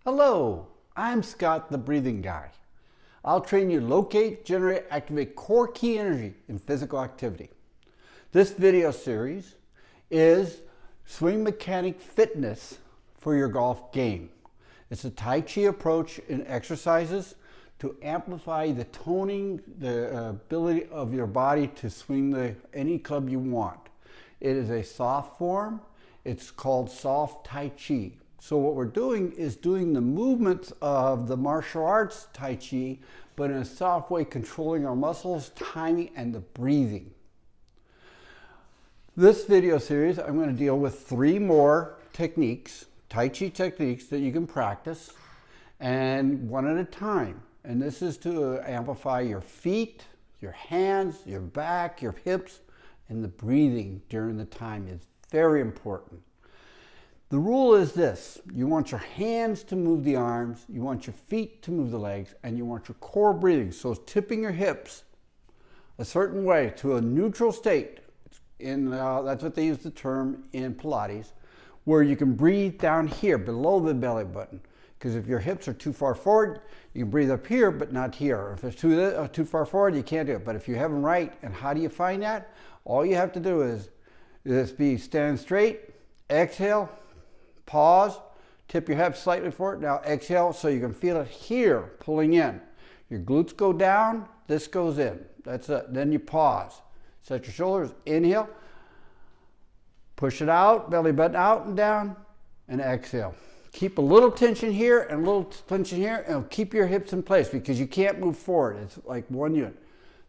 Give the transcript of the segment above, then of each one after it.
Hello, I'm Scott, the breathing guy. I'll train you to locate, generate, activate core key energy in physical activity. This video series is swing mechanic fitness for your golf game. It's a Tai Chi approach in exercises to amplify the toning, the ability of your body to swing any club you want. It is a soft form. It's called soft Tai Chi. So what we're doing is doing the movements of the martial arts Tai Chi, but in a soft way, controlling our muscles, timing, and the breathing. This video series, I'm going to deal with 3 more techniques, Tai Chi techniques that you can practice, and one at a time. And this is to amplify your feet, your hands, your back, your hips, and the breathing during the time is very important. The rule is this: you want your hands to move the arms, you want your feet to move the legs, and you want your core breathing. So tipping your hips a certain way to a neutral state. That's what they use the term in Pilates, where you can breathe down here below the belly button. Because if your hips are too far forward, you can breathe up here, but not here. If it's too far forward, you can't do it. But if you have them right, and how do you find that? All you have to do is be stand straight, exhale, pause, tip your hips slightly forward. Now exhale so you can feel it here, pulling in. Your glutes go down, this goes in. That's it. Then you pause. Set your shoulders, inhale, push it out, belly button out and down, and exhale. Keep a little tension here and a little tension here, and keep your hips in place because you can't move forward. It's like one unit.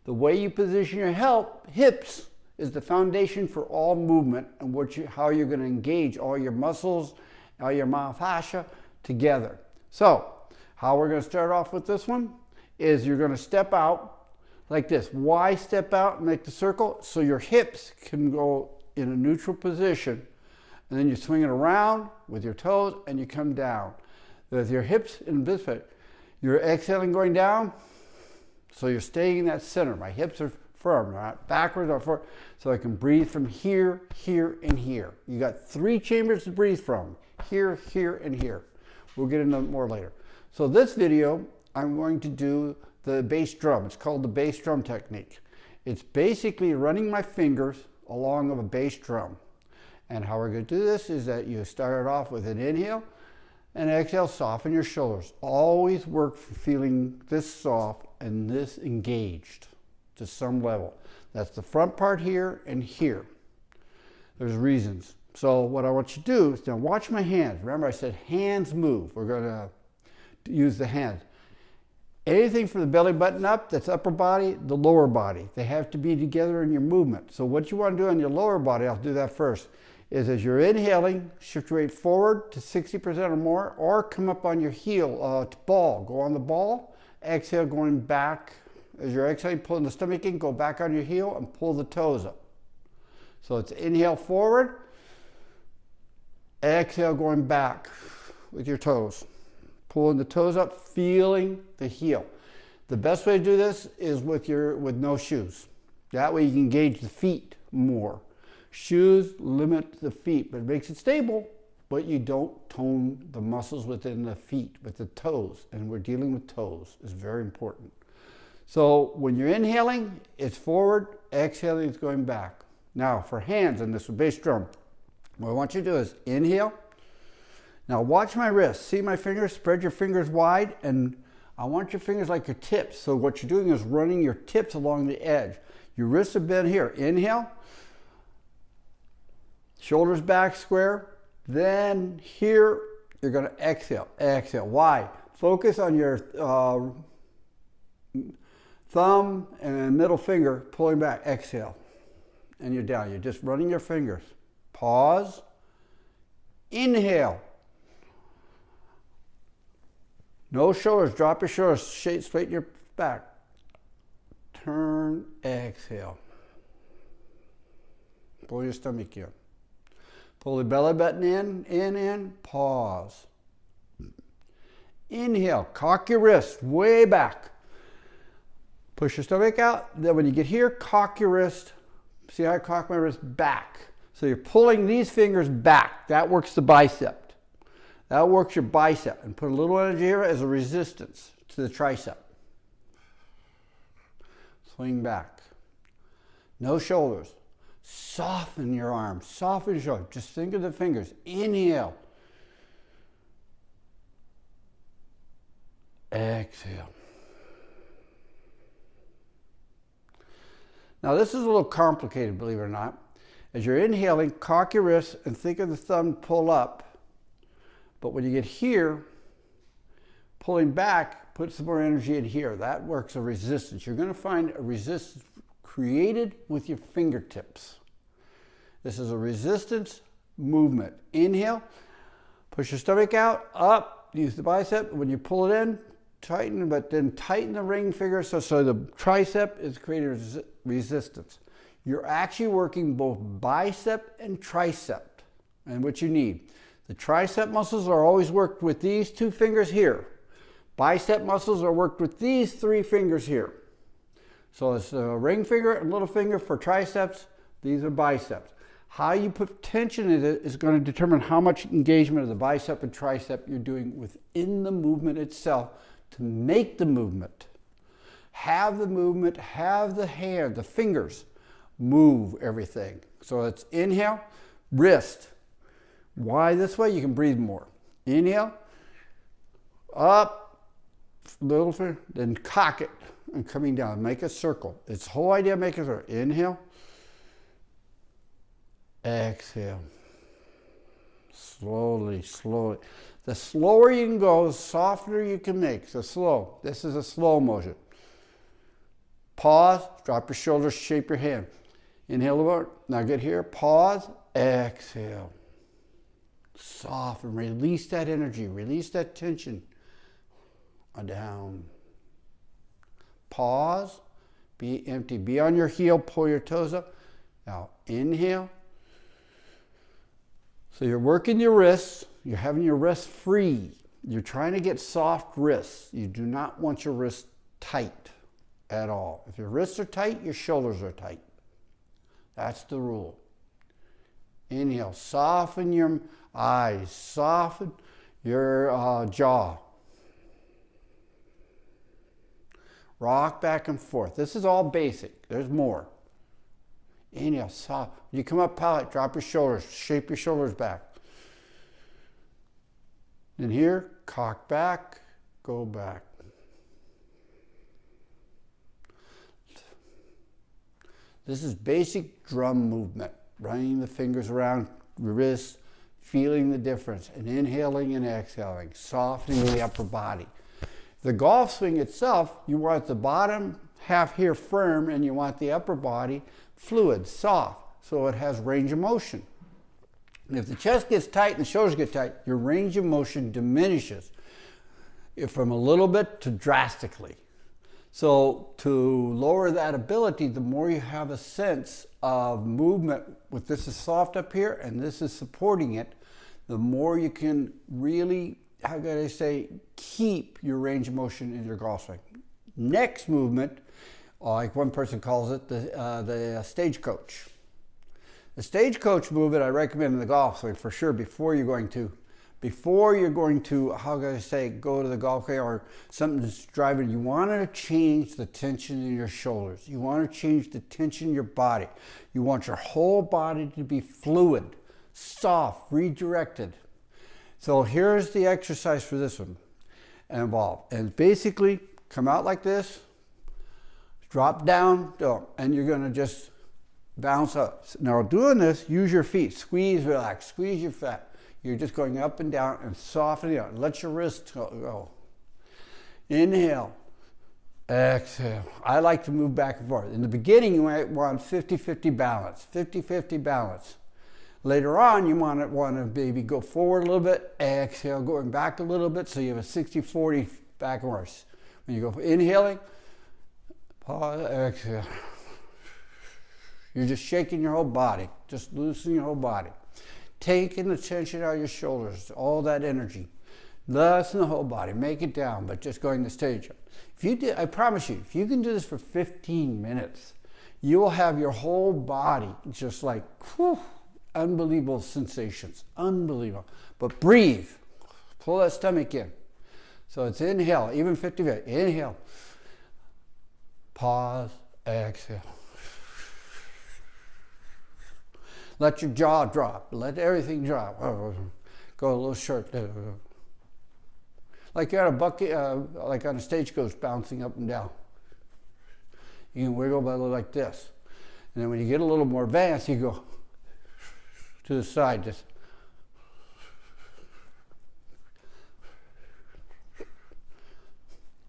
The way you position your hips is the foundation for all movement and how you're going to engage all your muscles, all your myofascia together. So, how we're going to start off with this one is you're going to step out like this. Why step out and make the circle? So your hips can go in a neutral position, and then you swing it around with your toes and you come down. With your hips in this way, you're exhaling going down, so you're staying in that center. My hips are firm, not backwards or forward, so I can breathe from here, here, and here. You got 3 chambers to breathe from: here, here, and here. We'll get into more later. So this video, I'm going to do the bass drum. It's called the bass drum technique. It's basically running my fingers along of a bass drum. And how we're going to do this is that you start off with an inhale and exhale, soften your shoulders. Always work for feeling this soft and this engaged to some level. That's the front part here and here. There's reasons. So what I want you to do is now watch my hands. Remember I said hands move. We're going to use the hands. Anything from the belly button up, that's upper body, the lower body. They have to be together in your movement. So what you want to do on your lower body, I'll do that first, is as you're inhaling, shift your weight forward to 60% or more, or come up on your heel to ball. Go on the ball, exhale going back. As you're exhaling, pulling the stomach in, go back on your heel and pull the toes up. So it's inhale forward, exhale going back with your toes. Pulling the toes up, feeling the heel. The best way to do this is with no shoes. That way you can engage the feet more. Shoes limit the feet, but it makes it stable, but you don't tone the muscles within the feet, with the toes. And we're dealing with toes, is very important. So when you're inhaling, it's forward, exhaling, it's going back. Now for hands, and this is bass drum, what I want you to do is inhale. Now watch my wrists. See my fingers? Spread your fingers wide, and I want your fingers like your tips. So what you're doing is running your tips along the edge. Your wrists are bent here. Inhale. Shoulders back square. Then here, you're going to exhale. Exhale. Why? Focus on your thumb and middle finger pulling back. Exhale. And you're down. You're just running your fingers. Pause. Inhale. No shoulders. Drop your shoulders. Straighten your back. Turn. Exhale. Pull your stomach in. Pull the belly button in. Pause. Inhale. Cock your wrist way back. Push your stomach out. Then when you get here, cock your wrist. See how I cock my wrist back. So you're pulling these fingers back. That works the bicep. That works your bicep. And put a little energy here as a resistance to the tricep. Swing back. No shoulders. Soften your arms. Soften your shoulders. Just think of the fingers. Inhale. Exhale. Now this is a little complicated, believe it or not. As you're inhaling, cock your wrists and think of the thumb pull up. But when you get here, pulling back, put some more energy in here. That works a resistance. You're going to find a resistance created with your fingertips. This is a resistance movement. Inhale, push your stomach out, up, use the bicep. When you pull it in, tighten, but then tighten the ring finger so the tricep is creating resistance. You're actually working both bicep and tricep, and what you need. The tricep muscles are always worked with these two fingers here. Bicep muscles are worked with these three fingers here. So it's a ring finger and little finger for triceps. These are biceps. How you put tension in it is going to determine how much engagement of the bicep and tricep you're doing within the movement itself to make the movement. Have the movement, have the hand, the fingers move everything. So it's inhale, wrist. Why this way? You can breathe more. Inhale, up, little finger, then cock it and coming down. Make a circle. It's the whole idea of making a circle. Inhale, exhale. Slowly, slowly. The slower you can go, the softer you can make. So slow. This is a slow motion. Pause, drop your shoulders, shape your hand. Inhale a bit. Now get here. Pause, exhale. Soften, release that energy, release that tension. Down. Pause, be empty, be on your heel, pull your toes up. Now inhale. So you're working your wrists, you're having your wrists free. You're trying to get soft wrists. You do not want your wrists tight at all. If your wrists are tight, your shoulders are tight. That's the rule. Inhale, soften your eyes, soften your jaw. Rock back and forth. This is all basic. There's more. Inhale, soft. When you come up palate, drop your shoulders, shape your shoulders back. Then here, cock back, go back. This is basic drum movement. Running the fingers around your wrists, feeling the difference, and inhaling and exhaling, softening the upper body. The golf swing itself, you want the bottom half here firm, and you want the upper body fluid, soft, so it has range of motion. And if the chest gets tight and the shoulders get tight, your range of motion diminishes from a little bit to drastically. So to lower that ability, the more you have a sense of movement, with this is soft up here and this is supporting it, the more you can really, how can I say, keep your range of motion in your golf swing. Next movement, like one person calls it, the stagecoach. The stagecoach movement I recommend in the golf swing for sure before you're going to, how can I say, go to the golf game or something that's driving. You want to change the tension in your shoulders. You want to change the tension in your body. You want your whole body to be fluid, soft, redirected. So here's the exercise for this one involved. And basically, come out like this, drop down, and you're going to just bounce up. Now doing this, use your feet. Squeeze, relax, squeeze your fat. You're just going up and down and softening out. Let your wrists go. Inhale, exhale. I like to move back and forth. In the beginning, you might want 50-50 balance, 50-50 balance. Later on, you want to maybe go forward a little bit, exhale, going back a little bit, so you have a 60-40 back and forth. When you go inhaling, pause, exhale. You're just shaking your whole body, just loosening your whole body. Taking the tension out of your shoulders, all that energy. Lessen the whole body, make it down, but just going the stage up. If you did, I promise you, if you can do this for 15 minutes, you will have your whole body just like, whew, unbelievable sensations, unbelievable. But breathe. Pull that stomach in. So it's inhale, even 50 feet. Inhale. Pause, exhale. Let your jaw drop. Let everything drop. Go a little short. Like you're on a bucket, like on a stagecoach bouncing up and down. You can wiggle by like this. And then when you get a little more advanced, you go to the side. Just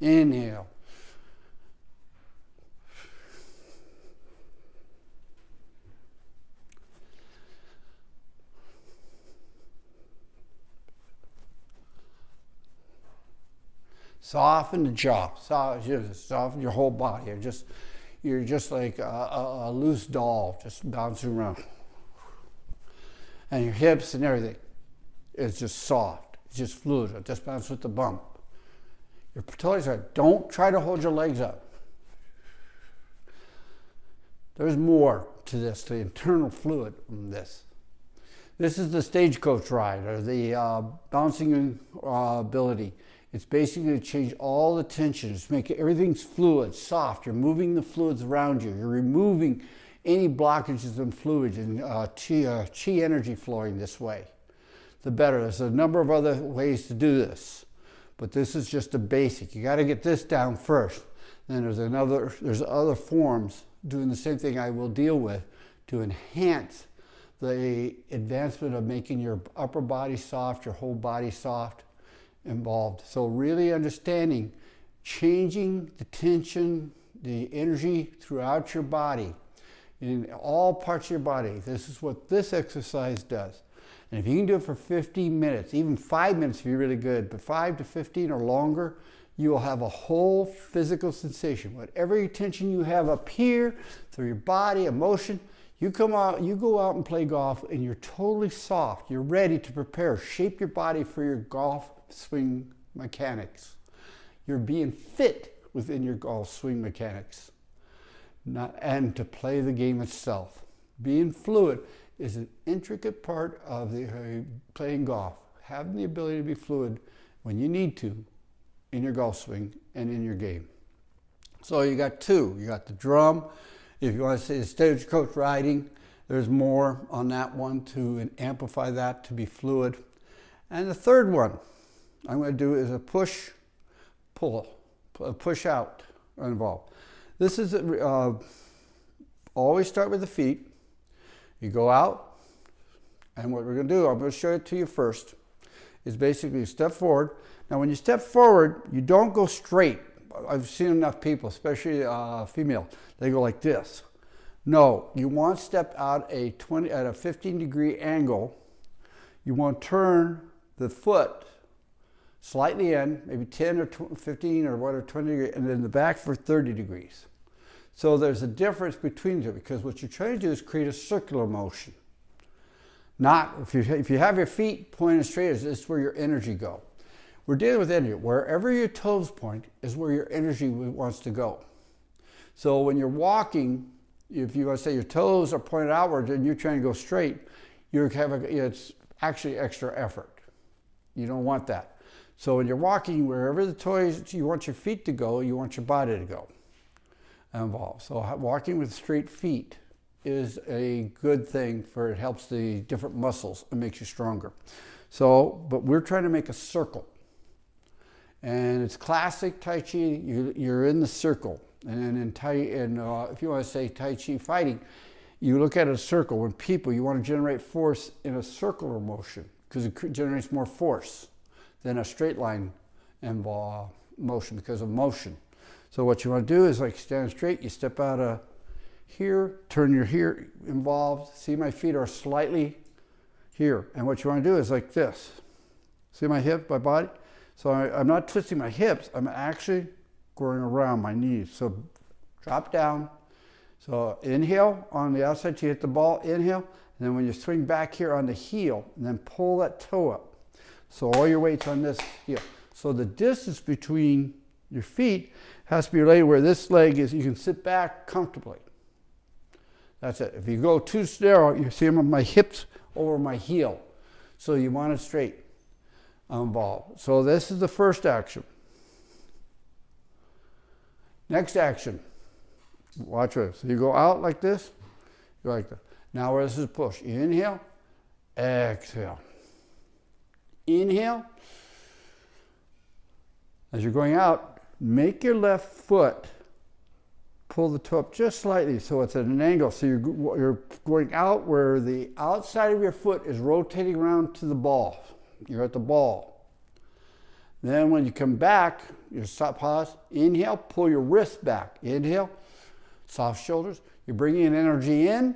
inhale. Soften the jaw. Soften your whole body. You're just like a loose doll, just bouncing around. And your hips and everything is just soft. It's just fluid. It just bounces with the bump. Your toes are. Don't try to hold your legs up. There's more to this, the internal fluid from this. This is the stagecoach ride, or the bouncing ability. It's basically to change all the tensions, make everything's fluid, soft. You're moving the fluids around you. You're removing any blockages and fluids and chi energy flowing this way. The better. There's a number of other ways to do this, but this is just a basic. You got to get this down first. Then there's other forms doing the same thing I will deal with to enhance the advancement of making your upper body soft, your whole body soft. Involved. So really understanding, changing the tension, the energy throughout your body, in all parts of your body. This is what this exercise does. And if you can do it for 15 minutes, even 5 minutes if you're really good, but 5 to 15 or longer, you will have a whole physical sensation. Whatever tension you have up here, through your body, emotion, you go out and play golf and you're totally soft. You're ready to prepare, shape your body for your golf swing mechanics. You're being fit within your golf swing mechanics, and to play the game itself. Being fluid is an intricate part of playing golf. Having the ability to be fluid when you need to in your golf swing and in your game. So you got two. You got the drum. If you want to say the stagecoach riding, there's more on that one to amplify that to be fluid. And the third one I'm going to do is a push, pull, a push out involved. This is always start with the feet. You go out, and what we're going to do, I'm going to show it to you first, is basically step forward. Now when you step forward, you don't go straight. I've seen enough people, especially female, they go like this. No, you want to step out at a 15-degree angle. You want to turn the foot slightly in, maybe 10 or 15 or whatever, 20 degrees, and then the back for 30 degrees. So there's a difference between the two, because what you're trying to do is create a circular motion. Not, if you have your feet pointed straight, this is where your energy go. We're dealing with energy. Wherever your toes point is where your energy wants to go. So when you're walking, if you want to say your toes are pointed outward and you're trying to go straight, it's actually extra effort. You don't want that. So when you're walking, wherever the toes, you want your feet to go, you want your body to go involved. So walking with straight feet is a good thing for it helps the different muscles and makes you stronger. So, but we're trying to make a circle. And it's classic Tai Chi, you're in the circle. And if you want to say Tai Chi fighting, you look at a circle. When you want to generate force in a circular motion, because it generates more force than a straight line motion because of motion. So what you want to do is like stand straight, you step out of here, turn your here involved. See, my feet are slightly here. And what you want to do is like this. See my hip, my body? So I'm not twisting my hips, I'm actually going around my knees. So drop down. So inhale on the outside to hit the ball, inhale. And then when you swing back here on the heel, and then pull that toe up. So all your weight's on this heel. So the distance between your feet has to be related where this leg is, you can sit back comfortably. That's it. If you go too narrow, you see my hips over my heel. So you want it straight. involved. So this is the first action. Next action. Watch this. So you go out like this. You go like this. Now this is push. Inhale. Exhale. Inhale. As you're going out, make your left foot pull the toe up just slightly so it's at an angle. So you're going out where the outside of your foot is rotating around to the ball. You're at the ball. Then when you come back, you stop, pause, inhale, pull your wrist back. Inhale, soft shoulders. You're bringing energy in.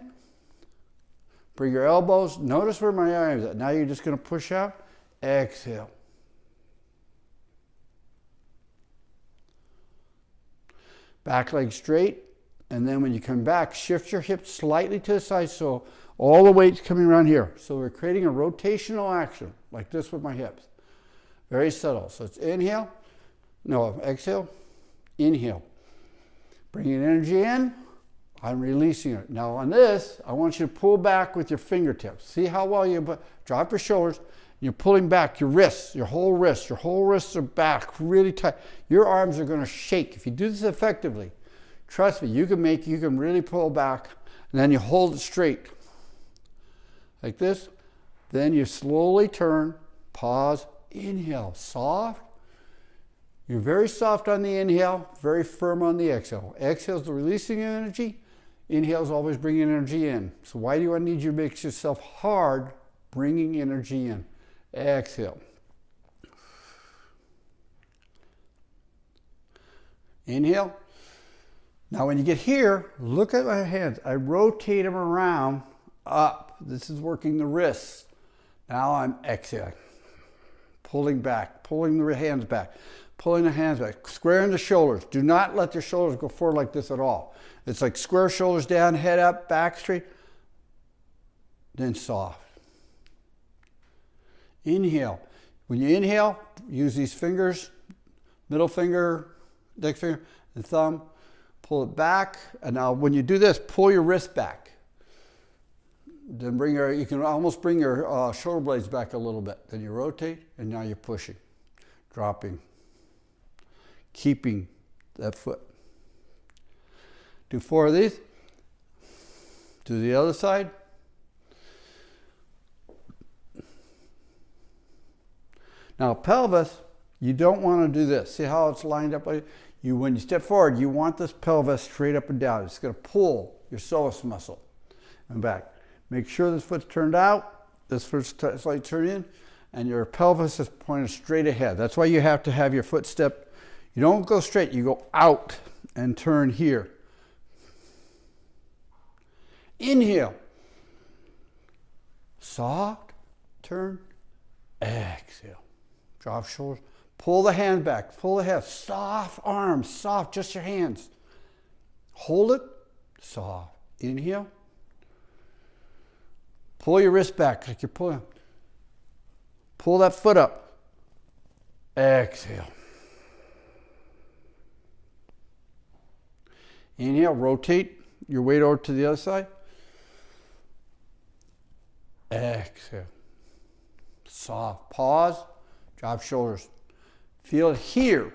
Bring your elbows. Notice where my arm is at. Now you're just going to push out. Exhale. Back leg straight, and then when you come back, shift your hips slightly to the side so all the weight's coming around here. So we're creating a rotational action, like this with my hips. Very subtle. So it's inhale, no, exhale, inhale. Bringing energy in, I'm releasing it. Now on this, I want you to pull back with your fingertips. See how well you drop your shoulders. You're pulling back your wrists, your whole wrists are back really tight. Your arms are going to shake. If you do this effectively, trust me, you can really pull back, and then you hold it straight. Like this. Then you slowly turn, pause, inhale, soft. You're very soft on the inhale, very firm on the exhale. Exhale is the releasing energy. Inhale is always bringing energy in. So why do I need you to make yourself hard, bringing energy in? Exhale. Inhale. Now when you get here, look at my hands. I rotate them around, up. This is working the wrists. Now I'm exhaling. Pulling back, pulling the hands back, pulling the hands back, squaring the shoulders. Do not let your shoulders go forward like this at all. It's like square shoulders down, head up, back straight, then soft. Inhale. When you inhale, use these fingers, middle finger, index finger, and thumb. Pull it back. And now when you do this, pull your wrist back. Then you can almost bring your shoulder blades back a little bit. Then you rotate, and now you're pushing, dropping, keeping that foot. Do 4 of these. Do the other side. Now pelvis, you don't want to do this. See how it's lined up? When you step forward, you want this pelvis straight up and down. It's going to pull your psoas muscle and back. Make sure this foot's turned out, this foot's slightly turned in, and your pelvis is pointed straight ahead. That's why you have to have your foot step. You don't go straight, you go out and turn here. Inhale. Soft, turn, exhale. Drop shoulders, pull the hand back, pull the head, soft arms, soft, just your hands. Hold it, soft. Inhale. Pull your wrist back like you're pulling. Pull that foot up. Exhale. Inhale, rotate your weight over to the other side. Exhale. Soft. Pause. Drop shoulders. Feel it here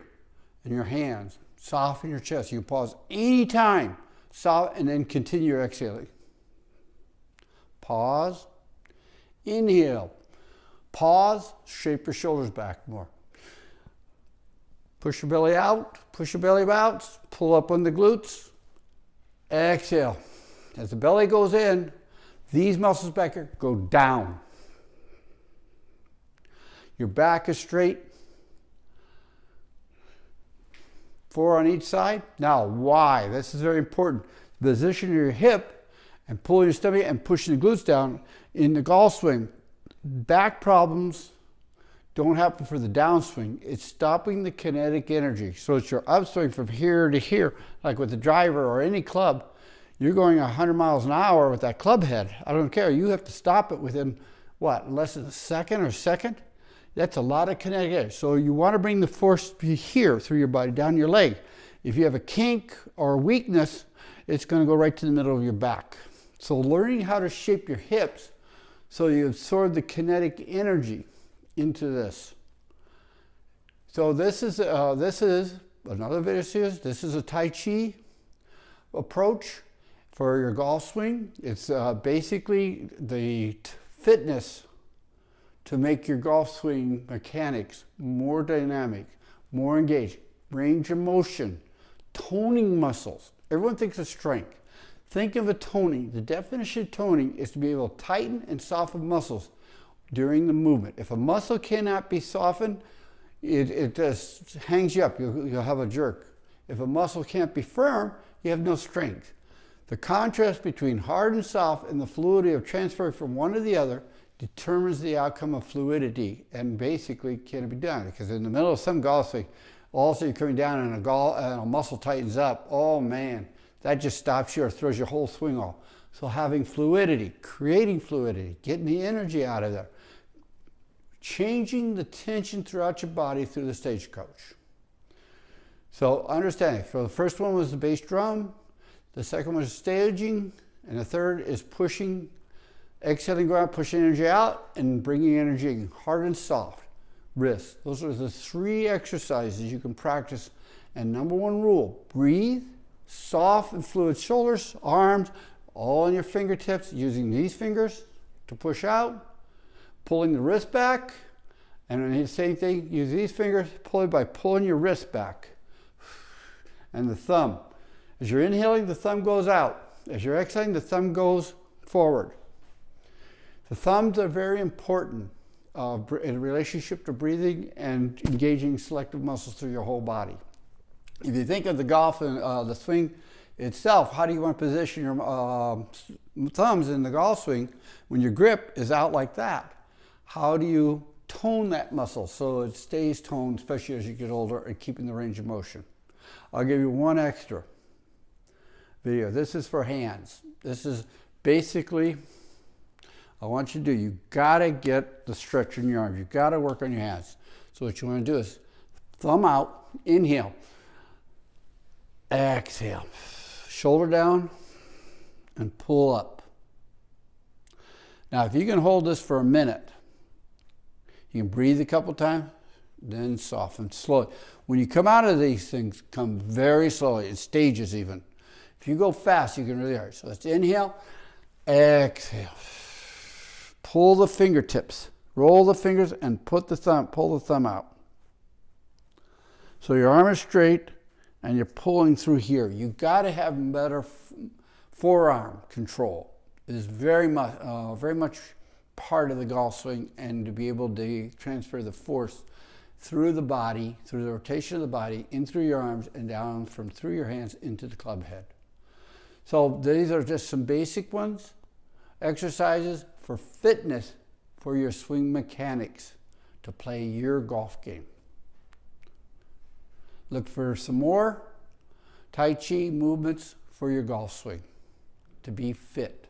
in your hands. Soften your chest. You can pause anytime. Soft, and then continue exhaling. Pause. Inhale. Pause. Shape your shoulders back more. Push your belly out. Push your belly out. Pull up on the glutes. Exhale. As the belly goes in, these muscles back here go down. Your back is straight. 4 on each side. Now, why? This is very important. Position your hip and pull your stomach and pushing the glutes down. In the golf swing, back problems don't happen for the downswing. It's stopping the kinetic energy. So it's your upswing from here to here, like with the driver or any club. You're going 100 miles an hour with that club head. I don't care. You have to stop it within, what, less than a second or second? That's a lot of kinetic energy. So you want to bring the force here through your body, down your leg. If you have a kink or a weakness, it's going to go right to the middle of your back. So learning how to shape your hips so you absorb the kinetic energy into this. So this is another video series. This is a Tai Chi approach for your golf swing. It's basically the fitness to make your golf swing mechanics more dynamic, more engaged, range of motion, toning muscles. Everyone thinks of strength. Think of a toning. The definition of toning is to be able to tighten and soften muscles during the movement. If a muscle cannot be softened, it just hangs you up. You'll have a jerk. If a muscle can't be firm, you have no strength. The contrast between hard and soft and the fluidity of transferring from one to the other determines the outcome of fluidity, and basically can be done. Because in the middle of some golf swing, also you're coming down and a muscle tightens up. Oh man, that just stops you or throws your whole swing off. So having fluidity, creating fluidity, getting the energy out of there, changing the tension throughout your body through the stagecoach. So understanding, so the first one was the bass drum, the second one is staging, and the third is pushing, exhaling, go out, pushing energy out, and bringing energy in, hard and soft, wrist. Those are the 3 exercises you can practice. And number 1 rule, breathe, soft and fluid shoulders, arms, all on your fingertips, using these fingers to push out, pulling the wrist back, and then the same thing, use these fingers, pull it by pulling your wrist back. And the thumb. As you're inhaling, the thumb goes out. As you're exhaling, the thumb goes forward. The thumbs are very important in relationship to breathing and engaging selective muscles through your whole body. If you think of the golf and the swing itself, how do you want to position your thumbs in the golf swing when your grip is out like that? How do you tone that muscle so it stays toned, especially as you get older, and keeping the range of motion? I'll give you one extra video. This is for hands. This is basically, I want you to do, you gotta get the stretch in your arms. You gotta work on your hands. So what you wanna do is thumb out, inhale, exhale, shoulder down, and pull up. Now, if you can hold this for a minute, you can breathe a couple times, then soften slowly. When you come out of these things, come very slowly, in stages even. If you go fast, you can really hurt. So let's inhale, exhale. Pull the fingertips, roll the fingers, and pull the thumb out. So your arm is straight, and you're pulling through here. You got to have better forearm control. It is very much part of the golf swing, and to be able to transfer the force through the body, through the rotation of the body, in through your arms and down from through your hands into the club head. So these are just some basic ones, exercises for fitness for your swing mechanics to play your golf game. Look for some more Tai Chi movements for your golf swing to be fit.